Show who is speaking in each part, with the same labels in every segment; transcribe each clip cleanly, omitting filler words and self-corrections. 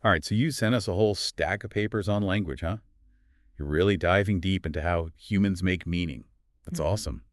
Speaker 1: All right, so you sent us a whole stack of papers on language, huh? You're really diving deep into how humans make meaning. That's
Speaker 2: Mhm.
Speaker 1: awesome.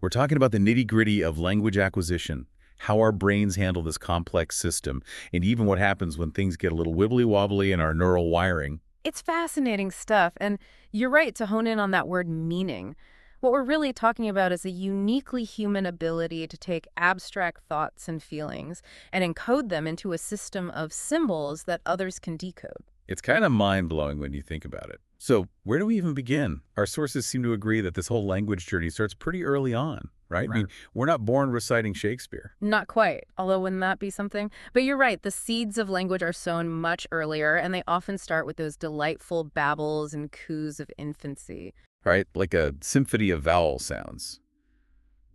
Speaker 1: We're talking about the nitty-gritty of language acquisition, how our brains handle this complex system, and even what happens when things get a little wibbly-wobbly in our neural wiring.
Speaker 2: It's fascinating stuff, and you're right to hone in on that word meaning. What we're really talking about is a uniquely human ability to take abstract thoughts and feelings and encode them into a system of symbols that others can decode.
Speaker 1: It's kind of mind-blowing when you think about it. So where do we even begin? Our sources seem to agree that this whole language journey starts pretty early on, right? I
Speaker 2: Right.
Speaker 1: mean, we're not born reciting Shakespeare.
Speaker 2: Not quite, although wouldn't that be something? But you're right, the seeds of language are sown much earlier, and they often start with those delightful babbles and coos of infancy.
Speaker 1: Right? Like a symphony of vowel sounds.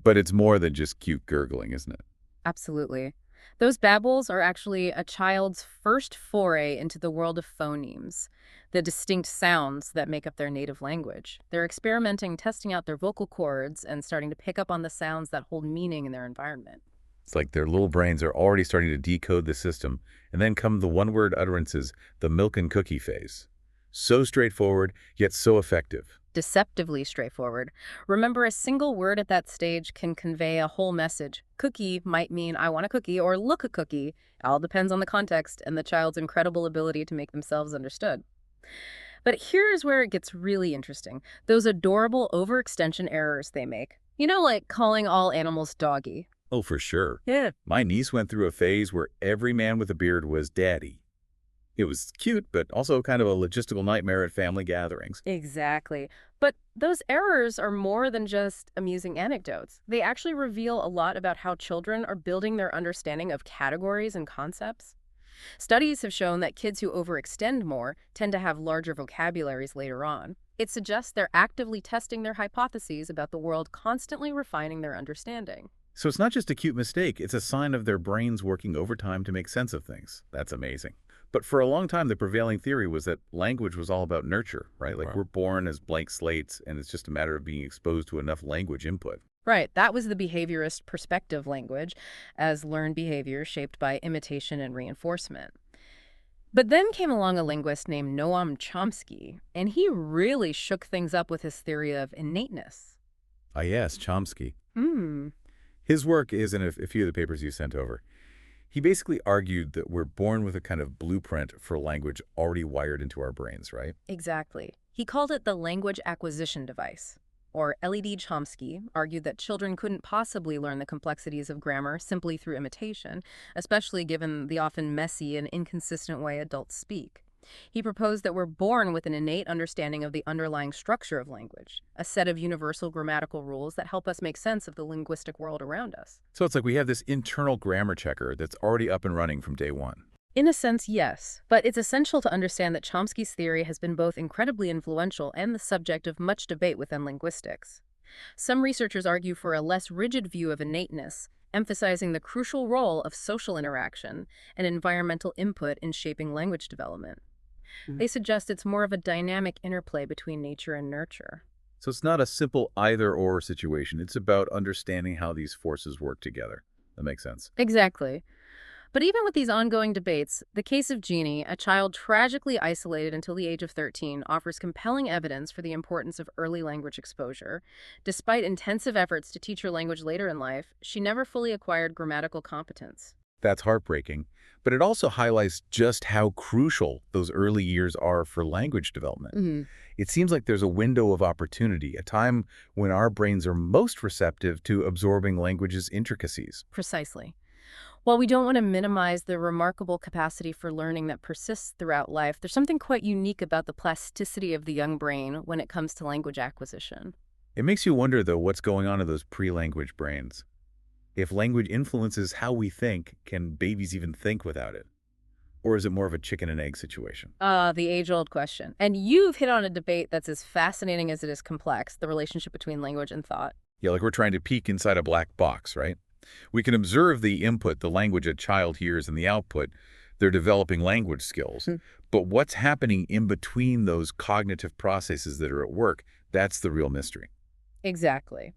Speaker 1: But it's more than just cute gurgling, isn't it?
Speaker 2: Absolutely. Those babbles are actually a child's first foray into the world of phonemes, the distinct sounds that make up their native language. They're experimenting, testing out their vocal cords, and starting to pick up on the sounds that hold meaning in their environment.
Speaker 1: It's like their little brains are already starting to decode the system, and then come the one-word utterances, the milk and cookie phase. So straightforward, yet so effective.
Speaker 2: Deceptively straightforward. Remember, a single word at that stage can convey a whole message. Cookie might mean I want a cookie or look a cookie. All depends on the context and the child's incredible ability to make themselves understood. But here's where it gets really interesting. Those adorable overextension errors they make. Like calling all animals doggy.
Speaker 1: Oh, for sure.
Speaker 2: Yeah.
Speaker 1: My niece went through a phase where every man with a beard was daddy. It was cute, but also kind of a logistical nightmare at family gatherings.
Speaker 2: Exactly. But those errors are more than just amusing anecdotes. They actually reveal a lot about how children are building their understanding of categories and concepts. Studies have shown that kids who overextend more tend to have larger vocabularies later on. It suggests they're actively testing their hypotheses about the world, constantly refining their understanding.
Speaker 1: So it's not just a cute mistake, it's a sign of their brains working overtime to make sense of things. That's amazing. But for a long time, the prevailing theory was that language was all about nurture, right? Like
Speaker 2: Right.
Speaker 1: we're born as blank slates, and it's just a matter of being exposed to enough language input.
Speaker 2: Right, that was the behaviorist perspective language, as learned behavior shaped by imitation and reinforcement. But then came along a linguist named Noam Chomsky, and he really shook things up with his theory of innateness.
Speaker 1: Ah, yes, Chomsky.
Speaker 2: Hmm,
Speaker 1: His work is in a few of the papers you sent over. He basically argued that we're born with a kind of blueprint for language already wired into our brains, right?
Speaker 2: exactly. He called it the language acquisition device. Or LED Chomsky argued that children couldn't possibly learn the complexities of grammar simply through imitation, especially given the often messy and inconsistent way adults speak. He proposed that we're born with an innate understanding of the underlying structure of language, a set of universal grammatical rules that help us make sense of the linguistic world around us.
Speaker 1: So it's like we have this internal grammar checker that's already up and running from day one.
Speaker 2: In a sense, yes, but it's essential to understand that Chomsky's theory has been both incredibly influential and the subject of much debate within linguistics. Some researchers argue for a less rigid view of innateness, emphasizing the crucial role of social interaction and environmental input in shaping language development. They suggest it's more of a dynamic interplay between nature and nurture.
Speaker 1: So it's not a simple either-or situation. It's about understanding how these forces work together. That makes sense.
Speaker 2: Exactly. But even with these ongoing debates, the case of Jeannie, a child tragically isolated until the age of 13, offers compelling evidence for the importance of early language exposure. Despite intensive efforts to teach her language later in life, she never fully acquired grammatical competence.
Speaker 1: That's heartbreaking, but it also highlights just how crucial those early years are for language development.
Speaker 2: Mhm.
Speaker 1: It seems like there's a window of opportunity, a time when our brains are most receptive to absorbing language's intricacies.
Speaker 2: Precisely. While we don't want to minimize the remarkable capacity for learning that persists throughout life, there's something quite unique about the plasticity of the young brain when it comes to language acquisition.
Speaker 1: It makes you wonder, though, what's going on in those pre-language brains. If language influences how we think, can babies even think without it? Or is it more of a chicken and egg situation?
Speaker 2: The age-old question. And you've hit on a debate that's as fascinating as it is complex, the relationship between language and thought.
Speaker 1: Yeah, like we're trying to peek inside a black box, right? We can observe the input, the language a child hears, and the output. They're developing language skills.
Speaker 2: Hmm.
Speaker 1: But what's happening in between those cognitive processes that are at work, that's the real mystery.
Speaker 2: Exactly.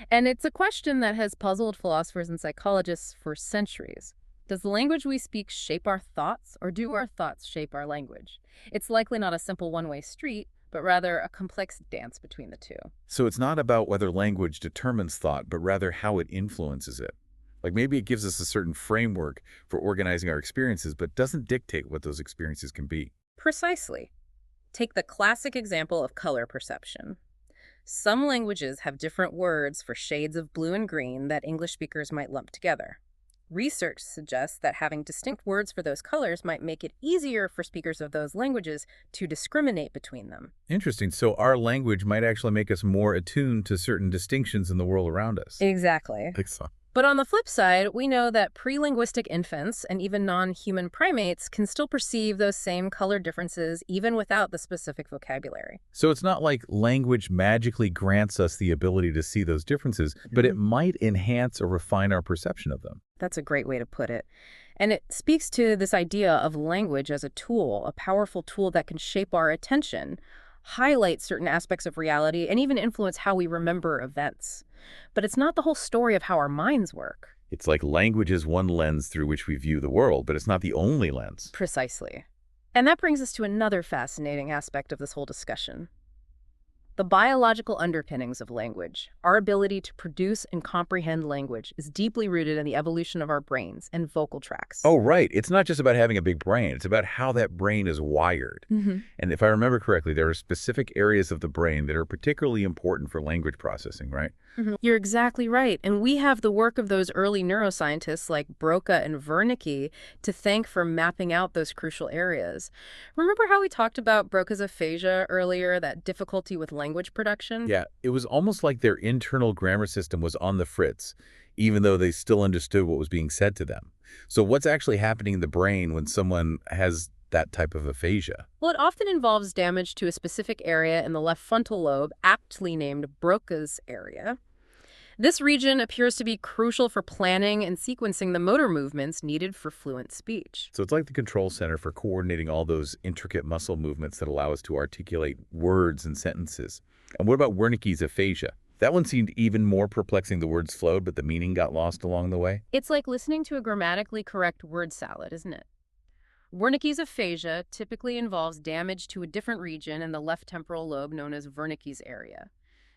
Speaker 2: And it's a question that has puzzled philosophers and psychologists for centuries. Does the language we speak shape our thoughts, or do our thoughts shape our language? It's likely not a simple one-way street, but rather a complex dance between the two.
Speaker 1: So it's not about whether language determines thought, but rather how it influences it. Like maybe it gives us a certain framework for organizing our experiences, but doesn't dictate what those experiences can be.
Speaker 2: Precisely. Take the classic example of color perception. Some languages have different words for shades of blue and green that English speakers might lump together. Research suggests that having distinct words for those colors might make it easier for speakers of those languages to discriminate between them.
Speaker 1: Interesting. So our language might actually make us more attuned to certain distinctions in the world around us.
Speaker 2: Exactly.
Speaker 1: Excellent.
Speaker 2: But on the flip side, we know that pre-linguistic infants and even non-human primates can still perceive those same color differences even without the specific vocabulary.
Speaker 1: So it's not like language magically grants us the ability to see those differences, but it might enhance or refine our perception of them.
Speaker 2: That's a great way to put it. And it speaks to this idea of language as a tool, a powerful tool that can shape our attention, highlight certain aspects of reality, and even influence how we remember events. But it's not the whole story of how our minds work.
Speaker 1: It's like language is one lens through which we view the world, but it's not the only lens.
Speaker 2: Precisely. And that brings us to another fascinating aspect of this whole discussion. The biological underpinnings of language, our ability to produce and comprehend language, is deeply rooted in the evolution of our brains and vocal tracts.
Speaker 1: Oh, right. It's not just about having a big brain. It's about how that brain is wired. And if I remember correctly, there are specific areas of the brain that are particularly important for language processing, right?
Speaker 2: You're exactly right. And we have the work of those early neuroscientists like Broca and Wernicke to thank for mapping out those crucial areas. Remember how we talked about Broca's aphasia earlier, that difficulty with language production?
Speaker 1: Yeah, it was almost like their internal grammar system was on the fritz, even though they still understood what was being said to them. So what's actually happening in the brain when someone has that type of aphasia?
Speaker 2: Well, it often involves damage to a specific area in the left frontal lobe, aptly named Broca's area. This region appears to be crucial for planning and sequencing the motor movements needed for fluent speech.
Speaker 1: So it's like the control center for coordinating all those intricate muscle movements that allow us to articulate words and sentences. And what about Wernicke's aphasia? That one seemed even more perplexing. The words flowed, but the meaning got lost along the way.
Speaker 2: It's like listening to a grammatically correct word salad, isn't it? Wernicke's aphasia typically involves damage to a different region in the left temporal lobe known as Wernicke's area.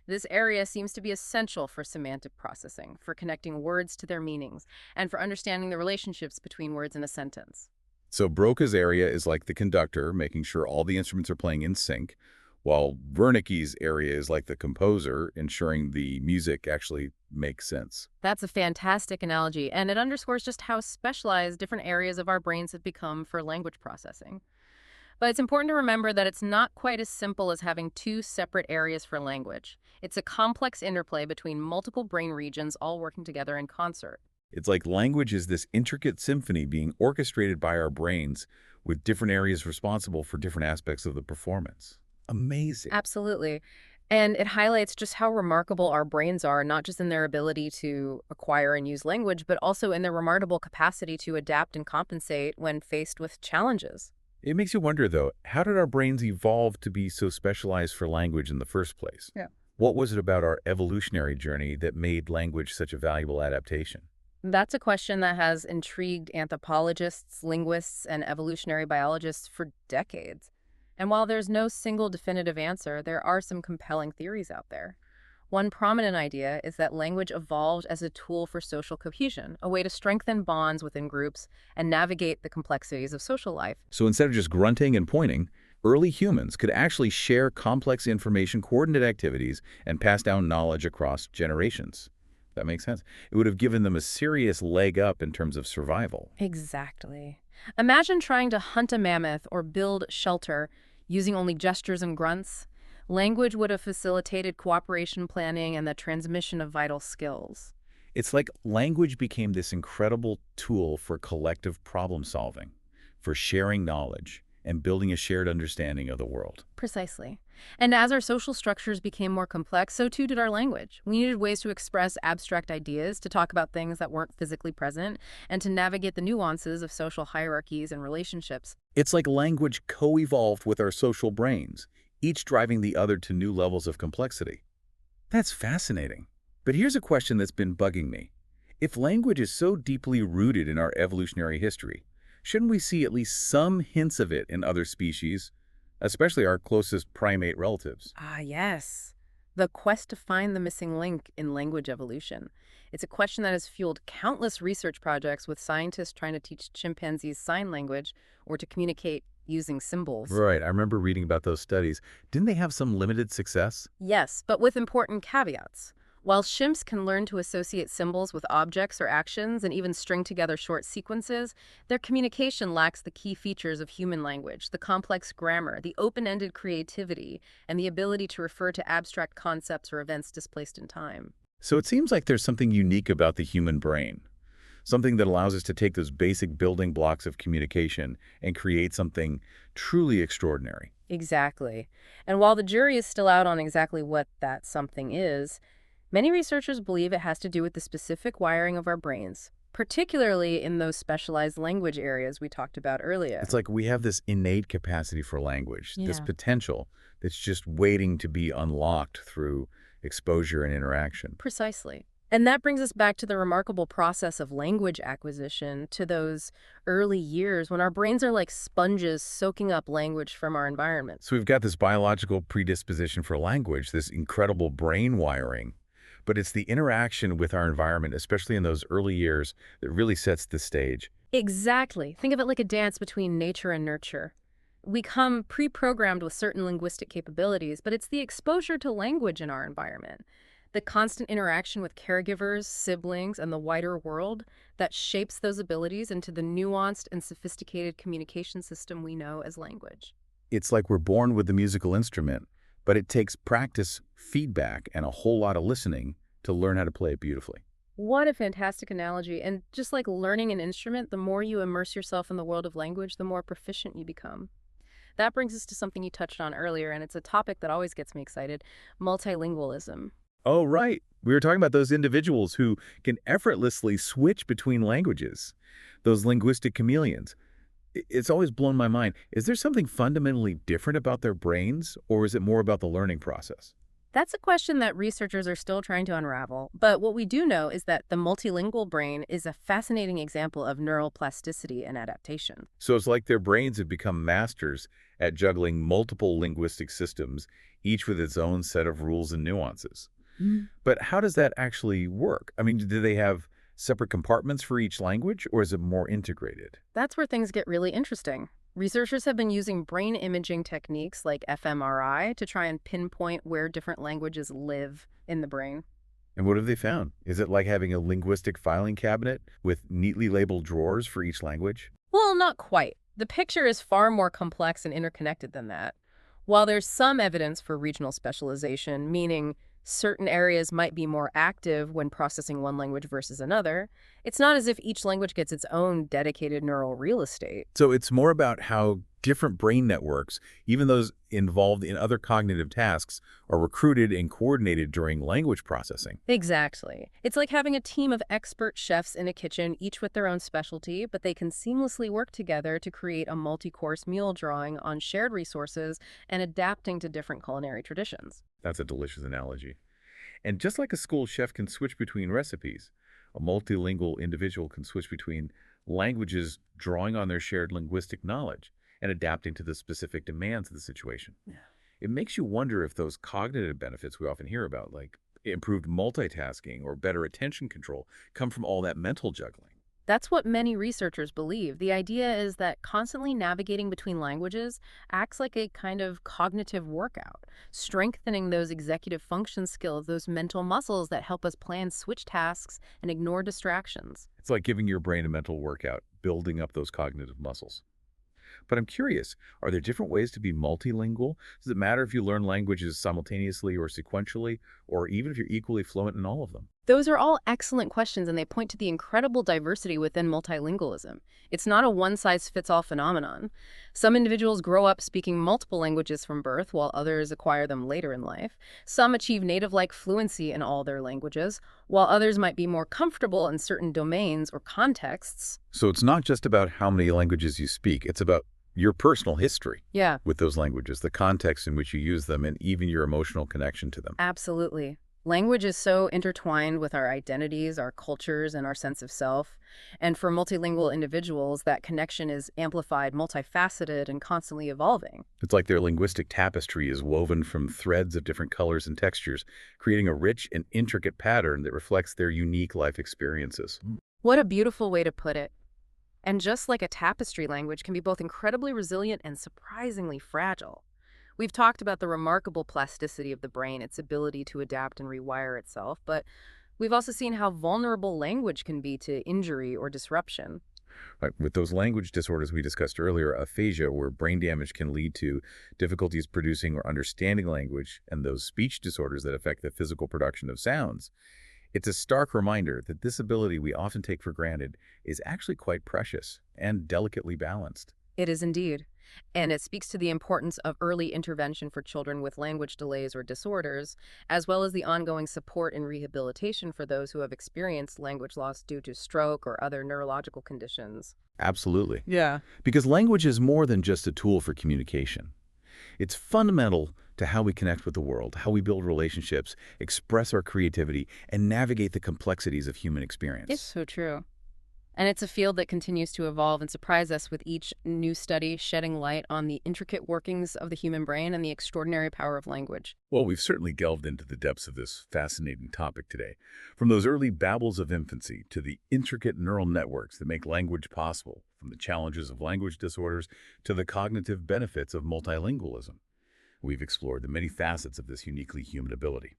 Speaker 2: This area seems to be essential for semantic processing, for connecting words to their meanings, and for understanding the relationships between words in a sentence.
Speaker 1: So Broca's area is like the conductor, making sure all the instruments are playing in sync, while Wernicke's area is like the composer, ensuring the music actually makes sense.
Speaker 2: That's a fantastic analogy, and it underscores just how specialized different areas of our brains have become for language processing. But it's important to remember that it's not quite as simple as having two separate areas for language. It's a complex interplay between multiple brain regions all working together in concert.
Speaker 1: It's like language is this intricate symphony being orchestrated by our brains with different areas responsible for different aspects of the performance. Amazing.
Speaker 2: Absolutely. And it highlights just how remarkable our brains are, not just in their ability to acquire and use language, but also in their remarkable capacity to adapt and compensate when faced with challenges.
Speaker 1: It makes you wonder, though, how did our brains evolve to be so specialized for language in the first place?
Speaker 2: Yeah.
Speaker 1: What was it about our evolutionary journey that made language such a valuable adaptation?
Speaker 2: That's a question that has intrigued anthropologists, linguists, and evolutionary biologists for decades. And while there's no single definitive answer, there are some compelling theories out there. One prominent idea is that language evolved as a tool for social cohesion, a way to strengthen bonds within groups and navigate the complexities of social life.
Speaker 1: So instead of just grunting and pointing, early humans could actually share complex information, coordinate activities, and pass down knowledge across generations. That makes sense. It would have given them a serious leg up in terms of survival.
Speaker 2: Exactly. Imagine trying to hunt a mammoth or build shelter using only gestures and grunts. Language would have facilitated cooperation planning and the transmission of vital skills.
Speaker 1: It's like language became this incredible tool for collective problem solving, for sharing knowledge, and building a shared understanding of the world.
Speaker 2: Precisely. And as our social structures became more complex, so too did our language. We needed ways to express abstract ideas, to talk about things that weren't physically present, and to navigate the nuances of social hierarchies and relationships.
Speaker 1: It's like language co-evolved with our social brains, each driving the other to new levels of complexity. That's fascinating. But here's a question that's been bugging me. If language is so deeply rooted in our evolutionary history, shouldn't we see at least some hints of it in other species, especially our closest primate relatives?
Speaker 2: Ah, yes. The quest to find the missing link in language evolution. It's a question that has fueled countless research projects with scientists trying to teach chimpanzees sign language or to communicate using symbols.
Speaker 1: Right, I remember reading about those studies. Didn't they have some limited success?
Speaker 2: Yes, but with important caveats. While chimps can learn to associate symbols with objects or actions and even string together short sequences, their communication lacks the key features of human language, the complex grammar, the open-ended creativity, and the ability to refer to abstract concepts or events displaced in time.
Speaker 1: So it seems like there's something unique about the human brain, something that allows us to take those basic building blocks of communication and create something truly extraordinary.
Speaker 2: Exactly. And while the jury is still out on exactly what that something is, many researchers believe it has to do with the specific wiring of our brains, particularly in those specialized language areas we talked about
Speaker 1: It's
Speaker 2: earlier.
Speaker 1: like we have this innate capacity for language, this
Speaker 2: Yeah.
Speaker 1: potential that's just waiting to be unlocked through exposure and interaction.
Speaker 2: Precisely. And that brings us back to the remarkable process of language acquisition, to those early years when our brains are like sponges soaking up language from our environment.
Speaker 1: So we've got this biological predisposition for language, this incredible brain wiring, but it's the interaction with our environment, especially in those early years, that really sets the stage.
Speaker 2: Exactly. Think of it like a dance between nature and nurture. We come pre-programmed with certain linguistic capabilities, but it's the exposure to language in our environment, the constant interaction with caregivers, siblings, and the wider world that shapes those abilities into the nuanced and sophisticated communication system we know as language.
Speaker 1: It's like we're born with the musical instrument, but it takes practice, feedback, and a whole lot of listening to learn how to play it beautifully.
Speaker 2: What a fantastic analogy. And just like learning an instrument, the more you immerse yourself in the world of language, the more proficient you become. That brings us to something you touched on earlier, and it's a topic that always gets me excited: multilingualism.
Speaker 1: Oh, right. We were talking about those individuals who can effortlessly switch between languages, those linguistic chameleons. It's always blown my mind. Is there something fundamentally different about their brains, or is it more about the learning process?
Speaker 2: That's a question that researchers are still trying to unravel, but what we do know is that the multilingual brain is a fascinating example of neural plasticity and adaptation.
Speaker 1: So it's like their brains have become masters at juggling multiple linguistic systems, each with its own set of rules and nuances. But how does that actually work? I mean, do they have separate compartments for each language, or is it more integrated?
Speaker 2: That's where things get really interesting. Researchers have been using brain imaging techniques like fMRI to try and pinpoint where different languages live in the brain.
Speaker 1: And what have they found? Is it like having a linguistic filing cabinet with neatly labeled drawers for each language?
Speaker 2: Well, not quite. The picture is far more complex and interconnected than that. While there's some evidence for regional specialization, meaning certain areas might be more active when processing one language versus another, it's not as if each language gets its own dedicated neural real estate.
Speaker 1: So it's more about how different brain networks, even those involved in other cognitive tasks, are recruited and coordinated during language processing.
Speaker 2: Exactly. It's like having a team of expert chefs in a kitchen, each with their own specialty, but they can seamlessly work together to create a multi-course meal drawing on shared resources and adapting to different culinary traditions.
Speaker 1: That's a delicious analogy. And just like a school chef can switch between recipes, a multilingual individual can switch between languages, drawing on their shared linguistic knowledge and adapting to the specific demands of the situation.
Speaker 2: Yeah.
Speaker 1: It makes you wonder if those cognitive benefits we often hear about, like improved multitasking or better attention control, come from all that mental juggling.
Speaker 2: That's what many researchers believe. The idea is that constantly navigating between languages acts like a kind of cognitive workout, strengthening those executive function skills, those mental muscles that help us plan switch tasks and ignore distractions.
Speaker 1: It's like giving your brain a mental workout, building up those cognitive muscles. But I'm curious, are there different ways to be multilingual? Does it matter if you learn languages simultaneously or sequentially, or even if you're equally fluent in all of them?
Speaker 2: Those are all excellent questions, and they point to the incredible diversity within multilingualism. It's not a one-size-fits-all phenomenon. Some individuals grow up speaking multiple languages from birth, while others acquire them later in life. Some achieve native-like fluency in all their languages, while others might be more comfortable in certain domains or contexts.
Speaker 1: So it's not just about how many languages you speak, it's about your personal history
Speaker 2: Yeah,
Speaker 1: with those languages, the context in which you use them, and even your emotional connection to them.
Speaker 2: absolutely. Language is so intertwined with our identities, our cultures, and our sense of self. And for multilingual individuals, that connection is amplified, multifaceted, and constantly evolving.
Speaker 1: It's like their linguistic tapestry is woven from threads of different colors and textures, creating a rich and intricate pattern that reflects their unique life experiences.
Speaker 2: What a beautiful way to put it. And just like a tapestry, language can be both incredibly resilient and surprisingly fragile. We've talked about the remarkable plasticity of the brain, its ability to adapt and rewire itself, but we've also seen how vulnerable language can be to injury or disruption.
Speaker 1: Right. With those language disorders we discussed earlier, aphasia, where brain damage can lead to difficulties producing or understanding language, and those speech disorders that affect the physical production of sounds, it's a stark reminder that this ability we often take for granted is actually quite precious and delicately balanced.
Speaker 2: It is indeed. And it speaks to the importance of early intervention for children with language delays or disorders, as well as the ongoing support and rehabilitation for those who have experienced language loss due to stroke or other neurological conditions.
Speaker 1: Absolutely.
Speaker 2: Yeah.
Speaker 1: Because language is more than just a tool for communication. It's fundamental to how we connect with the world, how we build relationships, express our creativity, and navigate the complexities of human
Speaker 2: It's
Speaker 1: experience.
Speaker 2: so true. And it's a field that continues to evolve and surprise us with each new study shedding light on the intricate workings of the human brain and the extraordinary power of language.
Speaker 1: Well, we've certainly delved into the depths of this fascinating topic today. From those early babbles of infancy to the intricate neural networks that make language possible, from the challenges of language disorders to the cognitive benefits of multilingualism. We've explored the many facets of this uniquely human ability.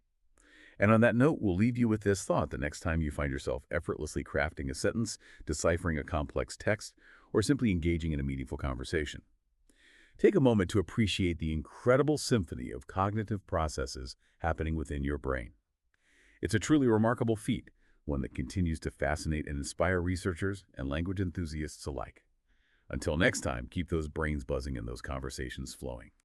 Speaker 1: And on that note, we'll leave you with this thought the next time you find yourself effortlessly crafting a sentence, deciphering a complex text, or simply engaging in a meaningful conversation. Take a moment to appreciate the incredible symphony of cognitive processes happening within your brain. It's a truly remarkable feat, one that continues to fascinate and inspire researchers and language enthusiasts alike. Until next time, keep those brains buzzing and those conversations flowing.